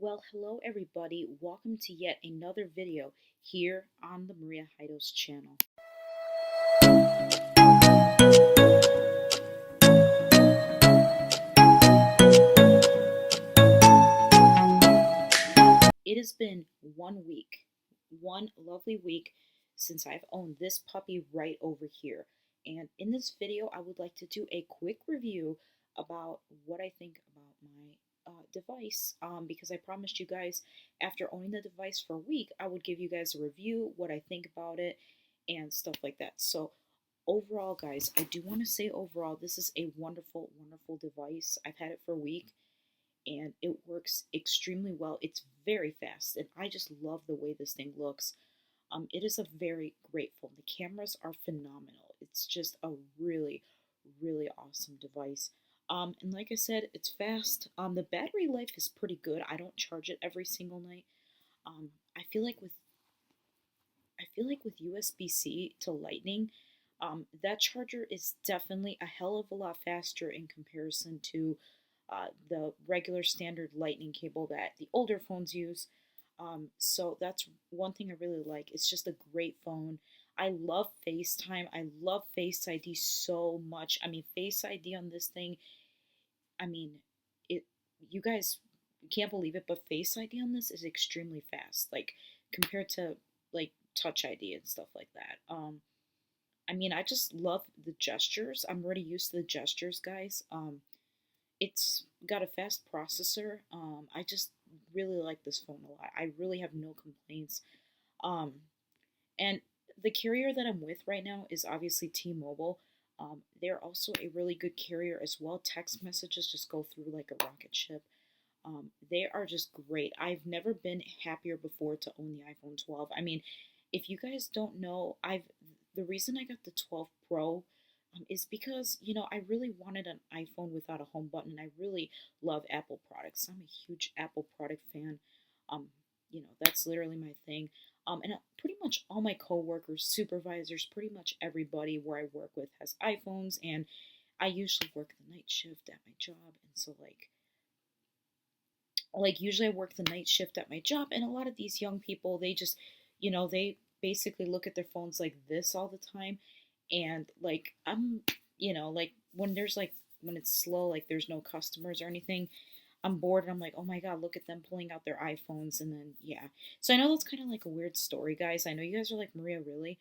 Well, hello everybody. Welcome to yet another video here on the Maria Haidos channel. It has been 1 week, one lovely week since I've owned this puppy right over here. And in this video, I would like to do a quick review about what I think about my device because I promised you guys after owning the device for a week, I would give you guys a review, what I think about it, and stuff like that. So overall, guys, I do want to say overall, this is a wonderful, wonderful device. I've had it for a week and it works extremely well. It's very fast, and I just love the way this thing looks. It is a very great phone. The cameras are phenomenal. It's just a really, really awesome device. And like I said, it's fast. The battery life is pretty good. I don't charge it every single night. Um, I feel like with USB-C to Lightning, that charger is definitely a hell of a lot faster in comparison to the regular standard Lightning cable that the older phones use. So that's one thing I really like. It's just a great phone. I love FaceTime. I love Face ID so much. I mean, Face ID on this thing, I mean, it. You guys can't believe it, but Face ID on this is extremely fast. Like compared to like Touch ID and stuff like that. I mean, I just love the gestures. I'm already used to the gestures, guys. It's got a fast processor. I just really like this phone a lot. I really have no complaints. Um, and the carrier that I'm with right now is obviously T-Mobile. They're also a really good carrier as well. Text messages just go through like a rocket ship. They are just great. I've never been happier before to own the iPhone 12. I mean, if you guys don't know, the reason I got the 12 Pro is because I really wanted an iPhone without a home button. I really love Apple products. I'm a huge Apple product fan. Um, that's literally my thing. And pretty much all my coworkers, supervisors, pretty much everybody where I work with has iPhones, and I usually work the night shift at my job, and so usually I work the night shift at my job, and a lot of these young people, they just they basically look at their phones like this all the time, and like I'm like when it's slow, like there's no customers or anything, I'm bored and I'm like, oh my god, look at them pulling out their iPhones. And then yeah, so I know that's kind of like a weird story, guys. I know you guys are like, Maria, really?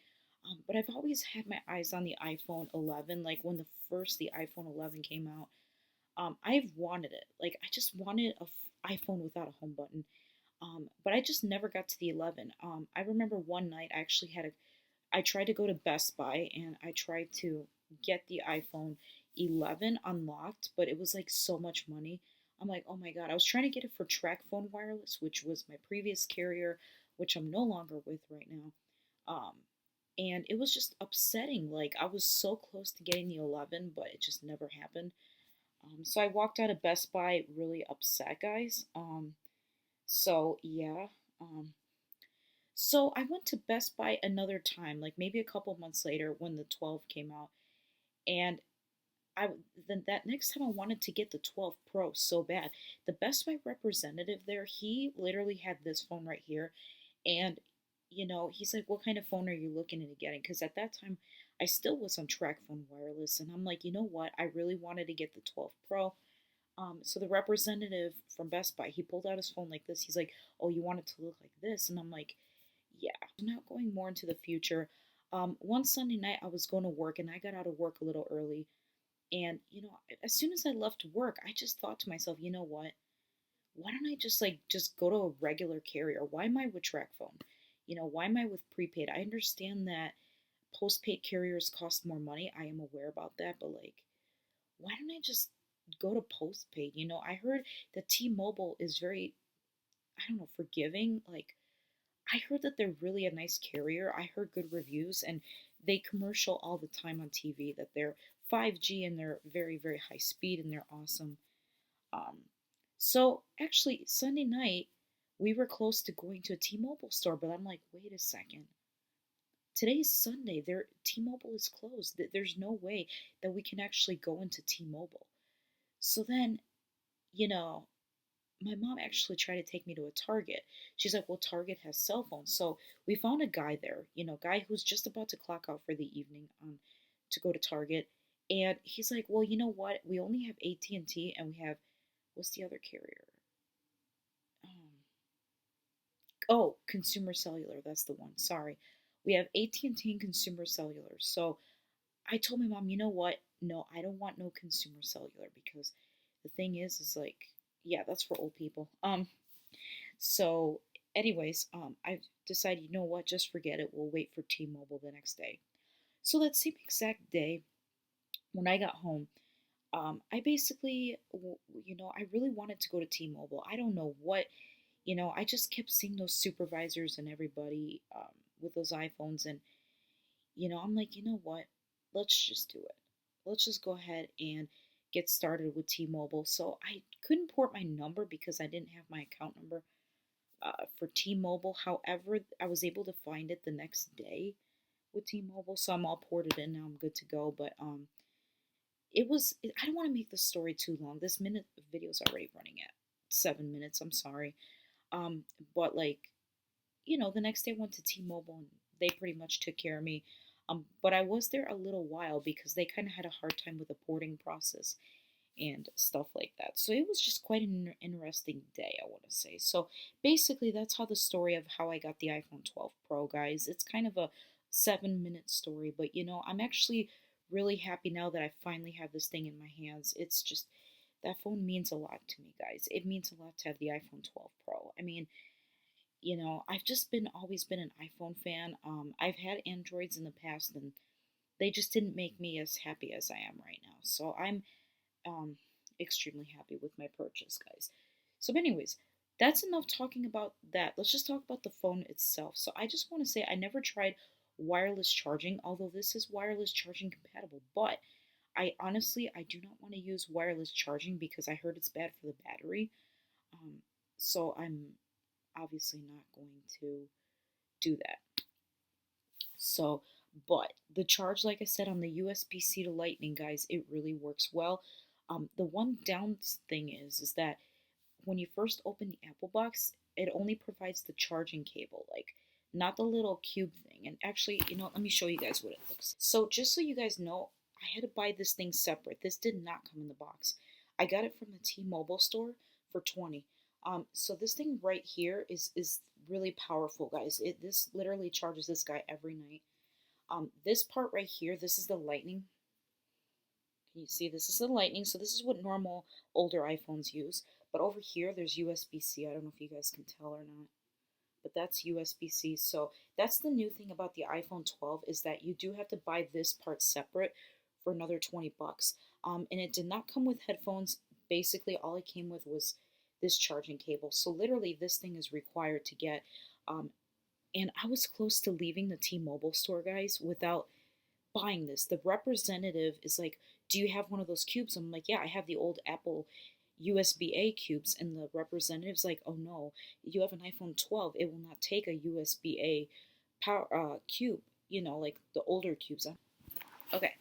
But I've always had my eyes on the iPhone 11. Like when the iPhone 11 came out, I've wanted it. Like I just wanted a iPhone without a home button. But I just never got to the 11. I remember one night I tried to go to Best Buy and I tried to get the iPhone 11 unlocked, but it was like so much money. I'm like, oh my god! I was trying to get it for TracFone Wireless, which was my previous carrier, which I'm no longer with right now. Um, and it was just upsetting. Like I was so close to getting the 11, but it just never happened. So I walked out of Best Buy really upset, guys. So yeah. Um, so I went to Best Buy another time, like maybe a couple months later when the 12 came out, and I then that next time I wanted to get the 12 Pro so bad. The Best Buy representative there, he literally had this phone right here, and he's like, "What kind of phone are you looking into getting?" Because at that time, I still was on TracFone Wireless, and I'm like, you know what? I really wanted to get the 12 Pro. So the representative from Best Buy, he pulled out his phone like this. He's like, "Oh, you want it to look like this?" And I'm like, "Yeah." Not going more into the future. One Sunday night, I was going to work, and I got out of work a little early. And as soon as I left work, I just thought to myself, you know what? Why don't I just go to a regular carrier? Why am I with TracFone? Why am I with prepaid? I understand that postpaid carriers cost more money. I am aware about that, but like, why don't I just go to postpaid? I heard that T-Mobile is very, I don't know, forgiving. Like, I heard that they're really a nice carrier. I heard good reviews, and they commercial all the time on TV that they're 5G and they're very, very high speed and they're awesome. Um, so actually, Sunday night, we were close to going to a T-Mobile store, but I'm like, wait a second. Today's Sunday. T-Mobile is closed. There's no way that we can actually go into T-Mobile. So then, you know, my mom actually tried to take me to a Target. She's like, well, Target has cell phones. So we found a guy there, guy who's just about to clock out for the evening to go to Target. And he's like, well, you know what? We only have AT&T and we have, what's the other carrier? Um, oh, Consumer Cellular. That's the one. Sorry. We have AT&T and Consumer Cellular. So I told my mom, you know what? No, I don't want no Consumer Cellular because the thing is like, yeah, that's for old people. So, anyways, I decided, you know what, just forget it. We'll wait for T-Mobile the next day. So that same exact day, when I got home, I basically, I really wanted to go to T-Mobile. I don't know what, I just kept seeing those supervisors and everybody with those iPhones, and I'm like, you know what, let's just do it. Let's just go ahead and get started with T-Mobile. So I couldn't port my number because I didn't have my account number for T-Mobile. However, I was able to find it the next day with T-Mobile, so I'm all ported in now. I'm good to go. But I don't want to make the story too long. This minute video is already running at 7 minutes. I'm sorry. But like, the next day I went to T-Mobile and they pretty much took care of me. But I was there a little while because they kind of had a hard time with the porting process and stuff like that. So it was just quite an interesting day, I want to say. So basically, that's how the story of how I got the iPhone 12 Pro, guys. It's kind of a 7 minute story, but I'm actually really happy now that I finally have this thing in my hands. It's just that phone means a lot to me, guys. It means a lot to have the iPhone 12 Pro. I mean, I've just been always been an iPhone fan. I've had Androids in the past, and they just didn't make me as happy as I am right now. So I'm um, extremely happy with my purchase, guys. So, anyways, that's enough talking about that. Let's just talk about the phone itself. So, I just want to say I never tried wireless charging, although this is wireless charging compatible. But I do not want to use wireless charging because I heard it's bad for the battery. Um, so, I'm obviously not going to do that. So, but the charge, like I said, on the USB-C to Lightning, guys, it really works well. The one down thing is that when you first open the Apple box, it only provides the charging cable, like not the little cube thing. And actually, let me show you guys what it looks like. So just so you guys know, I had to buy this thing separate. This did not come in the box. I got it from the T-Mobile store for 20. So this thing right here is really powerful, guys. This literally charges this guy every night. This part right here, this is the lightning. Can you see this is the lightning? So this is what normal older iPhones use. But over here, there's USB-C. I don't know if you guys can tell or not, but that's USB-C. So that's the new thing about the iPhone 12 is that you do have to buy this part separate for another 20 bucks. And it did not come with headphones. Basically, all it came with was this charging cable. So literally, this thing is required to get. And I was close to leaving the T-Mobile store, guys, without buying this. The representative is like, do you have one of those cubes? I'm like, yeah, I have the old Apple USB-A cubes. And the representative's like, oh no, you have an iPhone 12. It will not take a USB-A power cube, like the older cubes. Okay,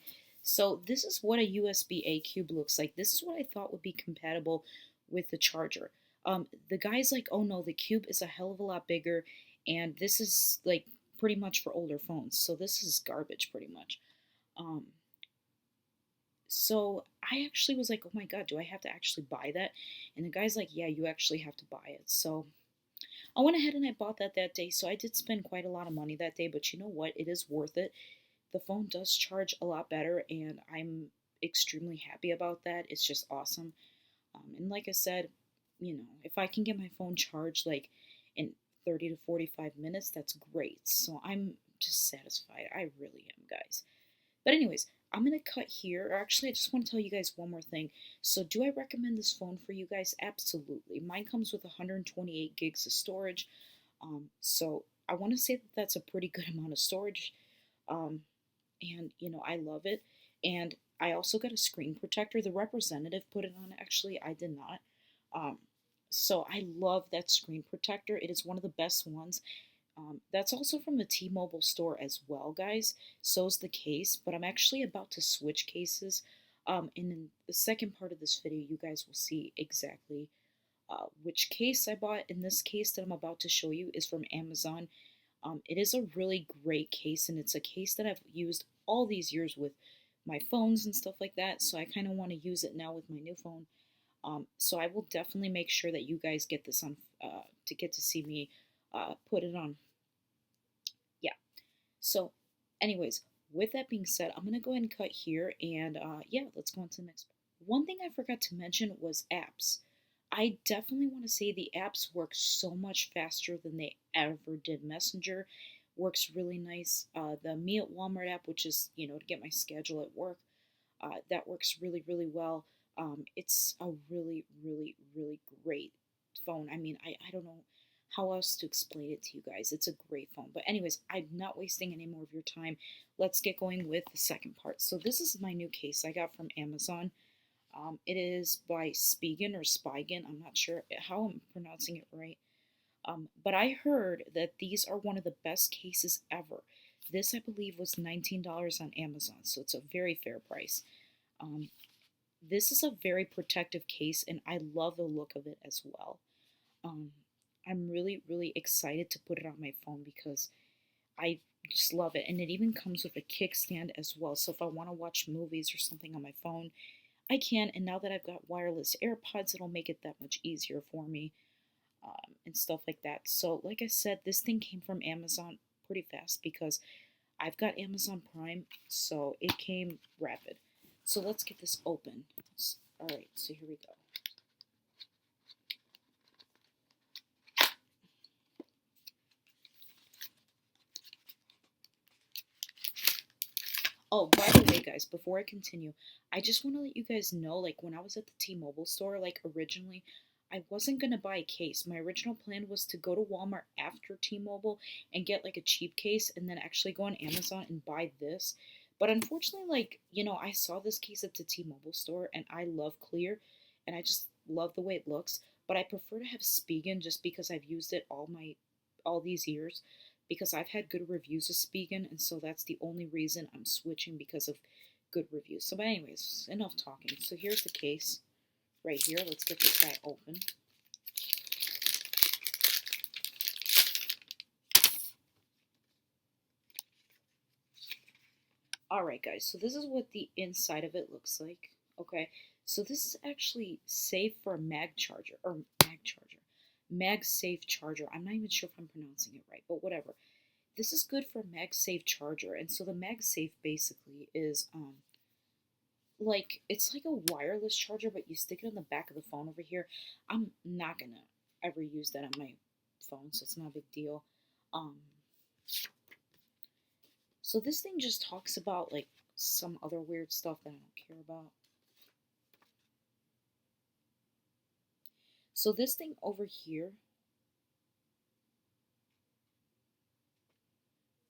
so this is what a USB-A cube looks like. This is what I thought would be compatible with the charger. The guy's like, oh no, the cube is a hell of a lot bigger, and this is like pretty much for older phones. So this is garbage, pretty much. Um, so I actually was like, oh my god, do I have to actually buy that? And the guy's like, yeah, you actually have to buy it. So I went ahead and I bought that day. So I did spend quite a lot of money that day, but you know what? It is worth it. The phone does charge a lot better, and I'm extremely happy about that. It's just awesome. And like I said, if I can get my phone charged like in 30 to 45 minutes, that's great. So I'm just satisfied. I really am, guys. But anyways, I'm going to cut here. Or actually, I just want to tell you guys one more thing. So do I recommend this phone for you guys? Absolutely. Mine comes with 128 gigs of storage. So I want to say that that's a pretty good amount of storage. And I love it. And I also got a screen protector. The representative put it on. Actually, I did not. Um, so I love that screen protector. It is one of the best ones. That's also from the T-Mobile store as well, guys. So's the case, but I'm actually about to switch cases. And in the second part of this video, you guys will see exactly which case I bought. In this case that I'm about to show you is from Amazon. It is a really great case, and it's a case that I've used all these years with my phones and stuff like that. So I kind of want to use it now with my new phone. So I will definitely make sure that you guys get this on to get to see me put it on. Yeah. So, anyways, with that being said, I'm gonna go ahead and cut here, and yeah, let's go on to the next part. One thing I forgot to mention was apps. I definitely want to say the apps work so much faster than they ever did. Messenger works really nice. The Me at Walmart app, which is to get my schedule at work, that works really really well. It's a really really really great phone. I mean, I don't know how else to explain it to you guys. It's a great phone. But anyways, I'm not wasting any more of your time. Let's get going with the second part. So this is my new case I got from Amazon. It is by Spigen or Spigen. I'm not sure how I'm pronouncing it right. But I heard that these are one of the best cases ever. This, I believe, was $19 on Amazon, so it's a very fair price. Um, this is a very protective case, and I love the look of it as well. Um, I'm really, really excited to put it on my phone because I just love it. And it even comes with a kickstand as well. So if I want to watch movies or something on my phone, I can. And now that I've got wireless AirPods, it'll make it that much easier for me and stuff like that. So, like I said, this thing came from Amazon pretty fast because I've got Amazon Prime, so it came rapid. So let's get this open. All right, so here we go. Oh, by the way, guys, before I continue, I just want to let you guys know, like, when I was at the T-Mobile store, like, originally, I wasn't going to buy a case. My original plan was to go to Walmart after T-Mobile and get, like, a cheap case and then actually go on Amazon and buy this. But unfortunately, like, I saw this case at the T-Mobile store, and I love clear, and I just love the way it looks. But I prefer to have Spigen just because I've used it all these years because I've had good reviews of Spigen, and so that's the only reason I'm switching because of good reviews. So, but anyways, enough talking. So here's the case right here. Let's get this guy open. Alright guys, so this is what the inside of it looks like. Okay, so this is actually safe for a mag charger, or mag safe charger. I'm not even sure if I'm pronouncing it right, but whatever. This is good for MagSafe charger, and so the MagSafe basically is like it's like a wireless charger, but you stick it on the back of the phone over here. I'm not gonna ever use that on my phone, so it's not a big deal. Um, so this thing just talks about like some other weird stuff that I don't care about. So this thing over here,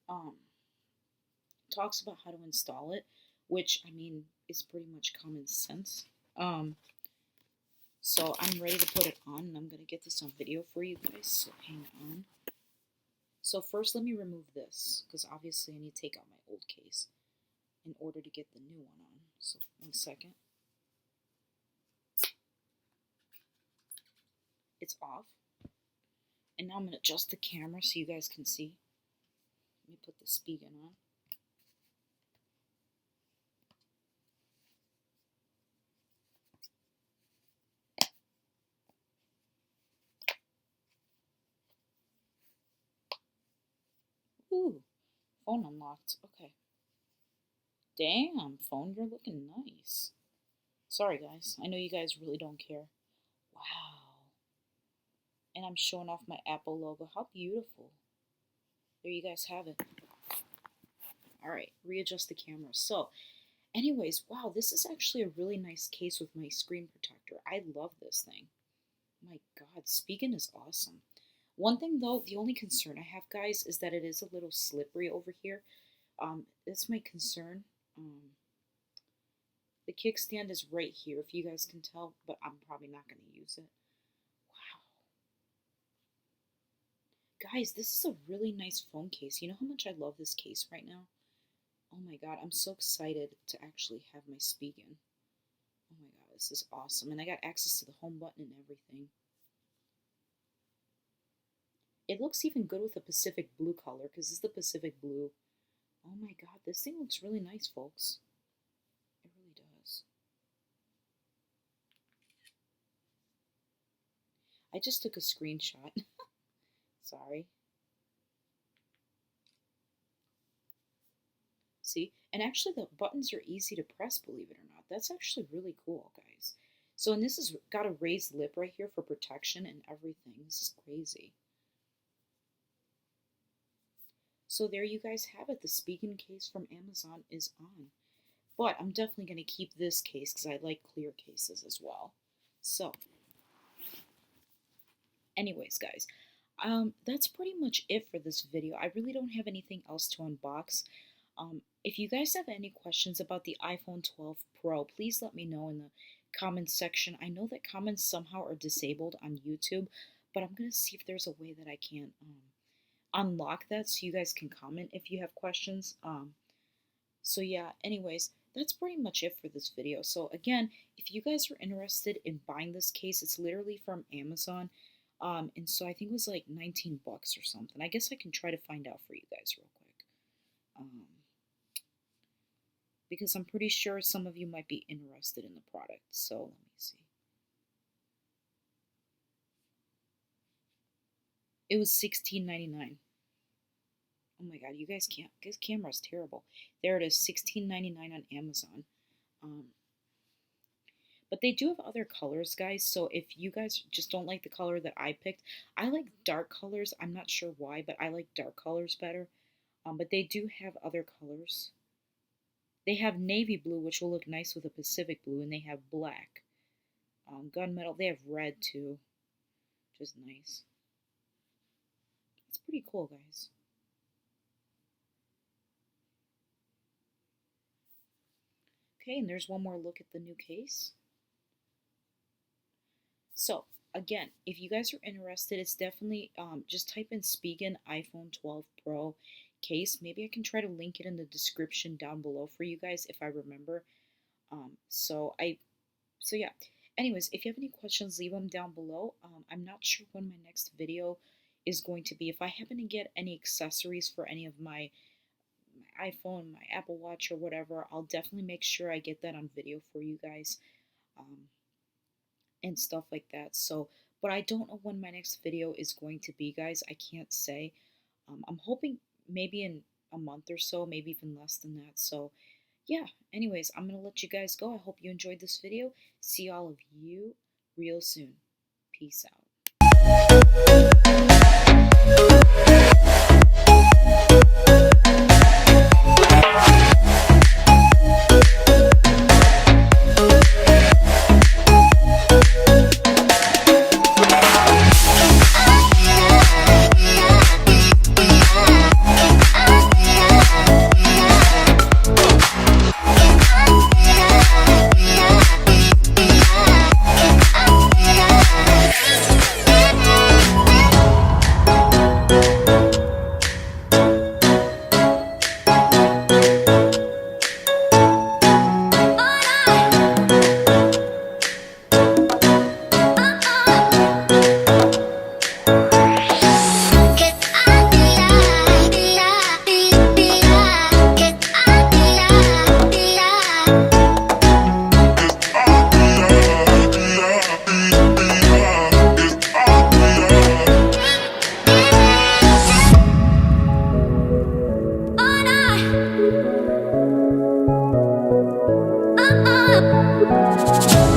um, talks about how to install it, which I mean is pretty much common sense. Um, So I'm ready to put it on, and I'm going to get this on video for you guys, so hang on. So first let me remove this, because obviously I need to take out my old case in order to get the new one on. So 1 second. It's off. And now I'm going to adjust the camera so you guys can see. Let me put the Spigen on. Ooh, phone unlocked. Okay. Damn, phone, you're looking nice. Sorry, guys. I know you guys really don't care. Wow. And I'm showing off my Apple logo. How beautiful. There you guys have it. Alright, readjust the camera. So, anyways, wow, this is actually a really nice case with my screen protector. I love this thing. My God, Spigen is awesome. One thing though, the only concern I have, guys, is that it is a little slippery over here. That's my concern. The kickstand is right here, if you guys can tell, but I'm probably not going to use it. Wow. Guys, this is a really nice phone case. You know how much I love this case right now? Oh my God, I'm so excited to actually have my Spigen. Oh my God, this is awesome. And I got access to the home button and everything. It looks even good with a Pacific blue color because this is the Pacific blue. Oh my god, this thing looks really nice, folks. It really does. I just took a screenshot. Sorry. See? And actually the buttons are easy to press, believe it or not. That's actually really cool, guys. So, and this has got a raised lip right here for protection and everything. This is crazy. So there you guys have it. The Spigen case from Amazon is on. But I'm definitely going to keep this case because I like clear cases as well. So, anyways, guys, that's pretty much it for this video. I really don't have anything else to unbox. If you guys have any questions about the iPhone 12 Pro, please let me know in the comments section. I know that comments somehow are disabled on YouTube, but I'm going to see if there's a way that I can unlock that so you guys can comment if you have questions. So yeah, anyways, that's pretty much it for this video. So again, if you guys are interested in buying this case, it's literally from Amazon. And so I think it was like 19 bucks or something. I guess I can try to find out for you guys real quick. Because I'm pretty sure some of you might be interested in the product. So let me see. It was $16.99. Oh my god, you guys can't. This camera's terrible. There it is, $16.99 on Amazon. But they do have other colors, guys. So if you guys just don't like the color that I picked, I like dark colors. I'm not sure why, but I like dark colors better. But they do have other colors. They have navy blue, which will look nice with a Pacific blue, and they have black. Gunmetal. They have red too, which is nice. It's pretty cool, guys. Okay, and there's one more look at the new case. So, again, if you guys are interested, it's definitely, just type in Spigen iPhone 12 Pro case. Maybe I can try to link it in the description down below for you guys if I remember. So yeah. Anyways, if you have any questions, leave them down below. I'm not sure when my next video is going to be. If I happen to get any accessories for any of my iPhone, my Apple Watch, or whatever, I'll definitely make sure I get that on video for you guys. And stuff like that. So, but I don't know when my next video is going to be, guys. I can't say. I'm hoping maybe in a month or so, maybe even less than that. So, yeah. Anyways, I'm going to let you guys go. I hope you enjoyed this video. See all of you real soon. Peace out. Up.